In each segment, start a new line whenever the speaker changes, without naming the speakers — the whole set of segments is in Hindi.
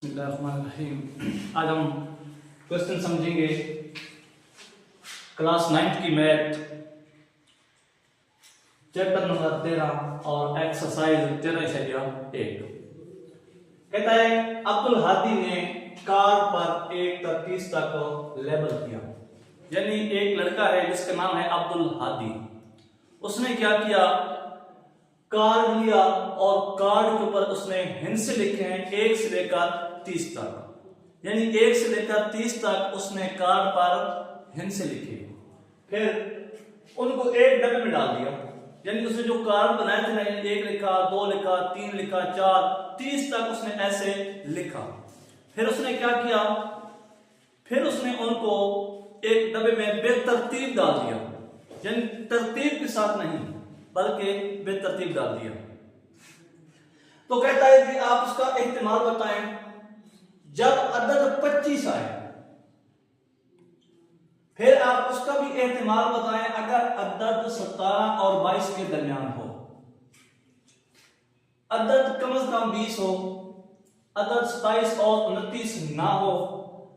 बिस्मिल्लाहिर्रहमानिर्रहीम। आज हम क्वेश्चन समझेंगे क्लास 9 की मैथ चैप्टर नंबर 13 और एक्सरसाइज 13.1। कहता है अब्दुल हादी ने कार्ड पर 1 तक 30 तक लेबल किया। यानी एक लड़का है जिसका नाम है अब्दुल हादी। उसने क्या किया, कार्ड लिया और कार्ड के ऊपर उसने हिंसे लिखे हैं 1 से लेकर 30 तक। यानी 1 से लेकर 30 तक उसने कार्ड पर हिंसे लिखे, फिर उनको एक डब्बे में डाल दिया। यानी उसने जो कार्ड बनाए थे ना, 1 लिखा, 2 लिखा, 3 लिखा, 4, 30 तक उसने ऐसे लिखा। फिर उसने क्या किया, फिर उसने उनको एक डब्बे में बेतरतीब डाल दिया। यानी तरतीब के साथ नहीं बल्कि बेतरतीब डाल दिया। तो कहता है कि आप उसका इस्तेमाल बताएं जब अदद 25 आए। फिर आप उसका भी एहतिमाल बताएं अगर अदद 17 और 22 के दरमियान हो, अदद कम से कम 20 हो, अदद 27 और 29 ना हो,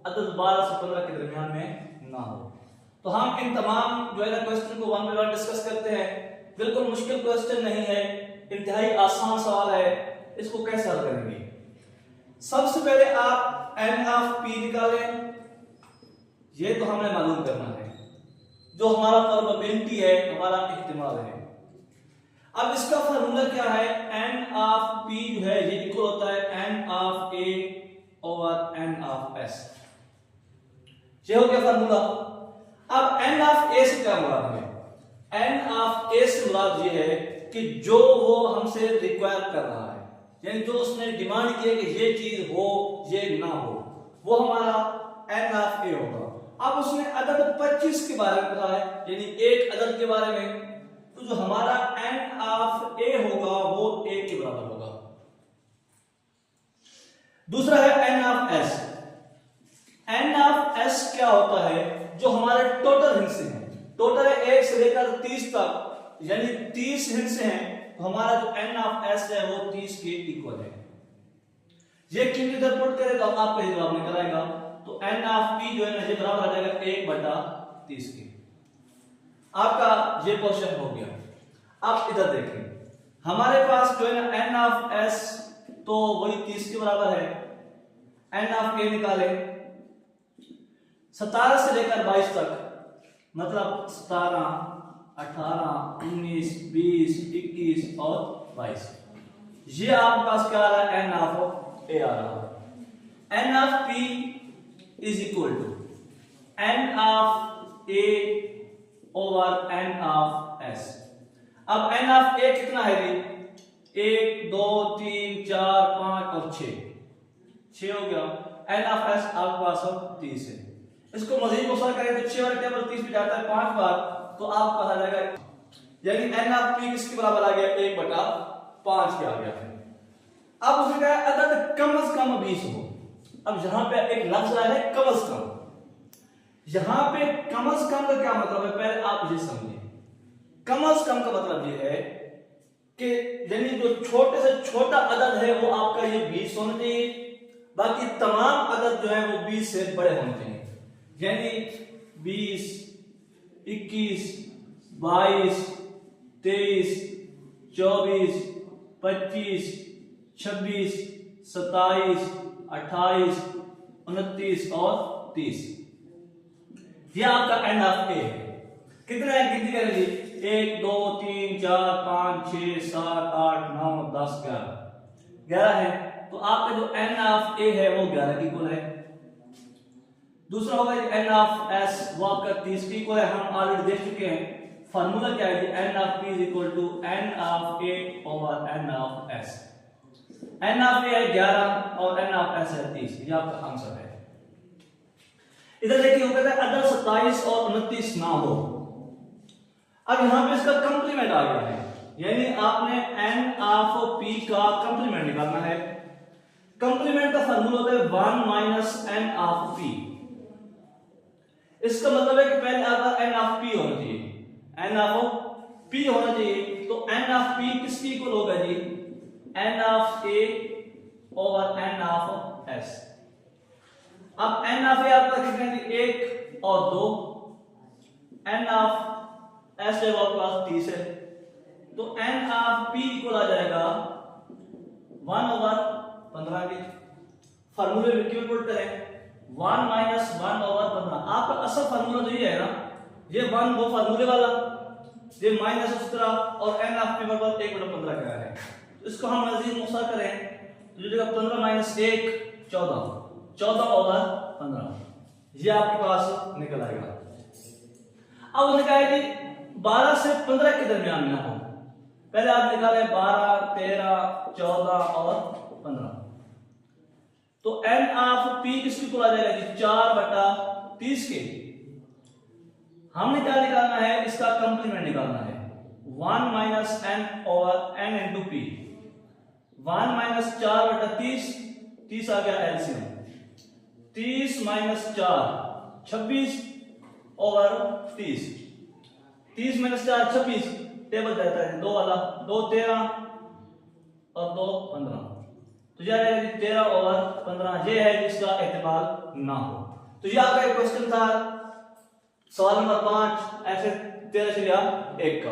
अदद 12 से 15 के दरमियान में ना हो। तो हम इन तमाम जो है ना क्वेश्चन को वन बाय वन डिस्कस करते हैं। बिल्कुल मुश्किल क्वेश्चन नहीं है, इंतहाई आसान सवाल है। इसको कैसे हल करेंगे? सबसे पहले आप एन ऑफ पी निकालें। ये तो हमें मालूम करना है, जो हमारा प्रोबेबिलिटी है, हमारा इस्तेमाल है। अब इसका फार्मूला क्या है? एन ऑफ पी जो है ये इक्वल होता है N of A over N of S. ये हो गया फार्मूला। अब एन ऑफ ए से क्या मुराद है? एन ऑफ ए से मुराद ये है कि जो वो हमसे रिक्वायर कर रहा है, यानी जो उसने डिमांड किया कि ये चीज हो ये ना हो, वो हमारा एन ऑफ ए होगा। अब उसने अदद 25 के बारे में कहा है, यानी एक अदद के बारे में, तो जो हमारा एन ऑफ ए होगा वो 1 के बराबर होगा। दूसरा है N of S. N of S क्या होता है? जो हमारे टोटल हिस्से हैं, टोटल है 1 से लेकर 30 तक, यानी 30 हिस्से हैं, तो हमारा जो एन ऑफ एस है वो 30 के इक्वल है। ये क्यों इधर पुट करें तो आपका जवाब निकल आएगा। तो एन ऑफ पी जो है ना ये बराबर आ जाएगा 1/30 के। आपका ये क्वेश्चन हो गया। अब इधर देखें, हमारे पास जो है ना एन ऑफ एस तो वही 30 के बराबर है। एन ऑफ ए निकाले 17 से लेकर 22 तक, मतलब 17, 18, 19, 20, 21 और 22। ये आपके पास क्या आ रहा है? एन ऑफ ए आ रहा है। N of P is equal to N of A over N of S. अब एन ऑफ ए कितना है? 1, 2, 3, 4, 5 और 6 हो गया। एन ऑफ एस आपके पास 30 है। इसको मजीद मुसर करें तो 6 वाले टेबल 30 पे जाता है 5 बार, तो आपका आ जाएगा, यानी एन ऑफ पी किसके बराबर आ गया? 1/5 के आ गया है। अब उसने कहा अदद कम से कम 20 हो। अब यहां पे एक लफ्ज आया है कम से कम। यहां पे कम से कम का क्या मतलब है? पहले आप ये समझिए। कम से कम का मतलब ये है कि यानी जो छोटे से छोटा अदद है वो आपका ये 20 होना चाहिए, बाकी तमाम अदद जो है वो 20 से बड़े होने चाहिए। यानी 20, 21, 22, 23, 24, 25, 26, 27, 28, 29 और 30। यह आपका एन ऑफ ए है। कितना है? गिनती करेंगे 1, 2, 3, 4, 5, 6, 7, 8, 9, 10, 11 है। तो आपका जो एन ऑफ ए है वो 11 के इक्वल है। दूसरा होगा एन ऑफ एस, वो आपका 30 के इक्वल है। हम ऑलरेडी देख चुके हैं। फार्मूला क्या है? N of P is equal to N of A over N of S. N of A है 11 और एन ऑफ एस है 30। ये आपका आंसर है। इधर देखिए, हो गया अदद 27 और 29 ना हो। अब यहां पे इसका कंप्लीमेंट आ गया है, यानी आपने एन ऑफ पी का कंप्लीमेंट निकालना है। कंप्लीमेंट का फार्मूला होता है 1 माइनस एन ऑफ पी। इसका मतलब है कि पहले आपका एन ऑफ पी होना चाहिए, एन ऑफ पी होना चाहिए। तो एन ऑफ पी किसकी इक्वल होगा जी? N of A over N of S. अब एन ऑफ ए आपका कितने थे 1 और 2, एन ऑफ एस जब आपके पास 30 है तो एन ऑफ पी इक्वल आ जाएगा 1/15 के। फार्मूले में क्यों पुट करें 1 माइनस 1/15। आपका असल फार्मूला तो ये है ना, ये 1 वो फार्मूले वाला, ये माइनस उस तरह और एन ऑफ पी बराबर 1/15 का है। तो इसको हम मजीद मुख्तसर करें तो जो 15 माइनस 1 14/15 ये आपके पास निकल आएगा। अब उसने कहा है कि 12 से 15 के दरमियान में हो, पहले आप निकाले 12 13 14 और 15। तो एन ऑफ पी किसकी इक्वल आ जाएगा जी 4/30 के। हमने क्या निकालना है, इसका कंप्लीमेंट निकालना है 1 minus N over N into P. 1 minus 4/30, 30 आ गया LCM, 30 minus 4 26 over 30, 30 minus 4 26, table जाता है 2 वाला, 2 13 और 2 15, तो यह है 13 ओवर 15। ये है जिसका एहतिमाल ना हो। तो यह आपका एक क्वेश्चन था, सवाल नंबर 5 ऐसे 13 से 1 का।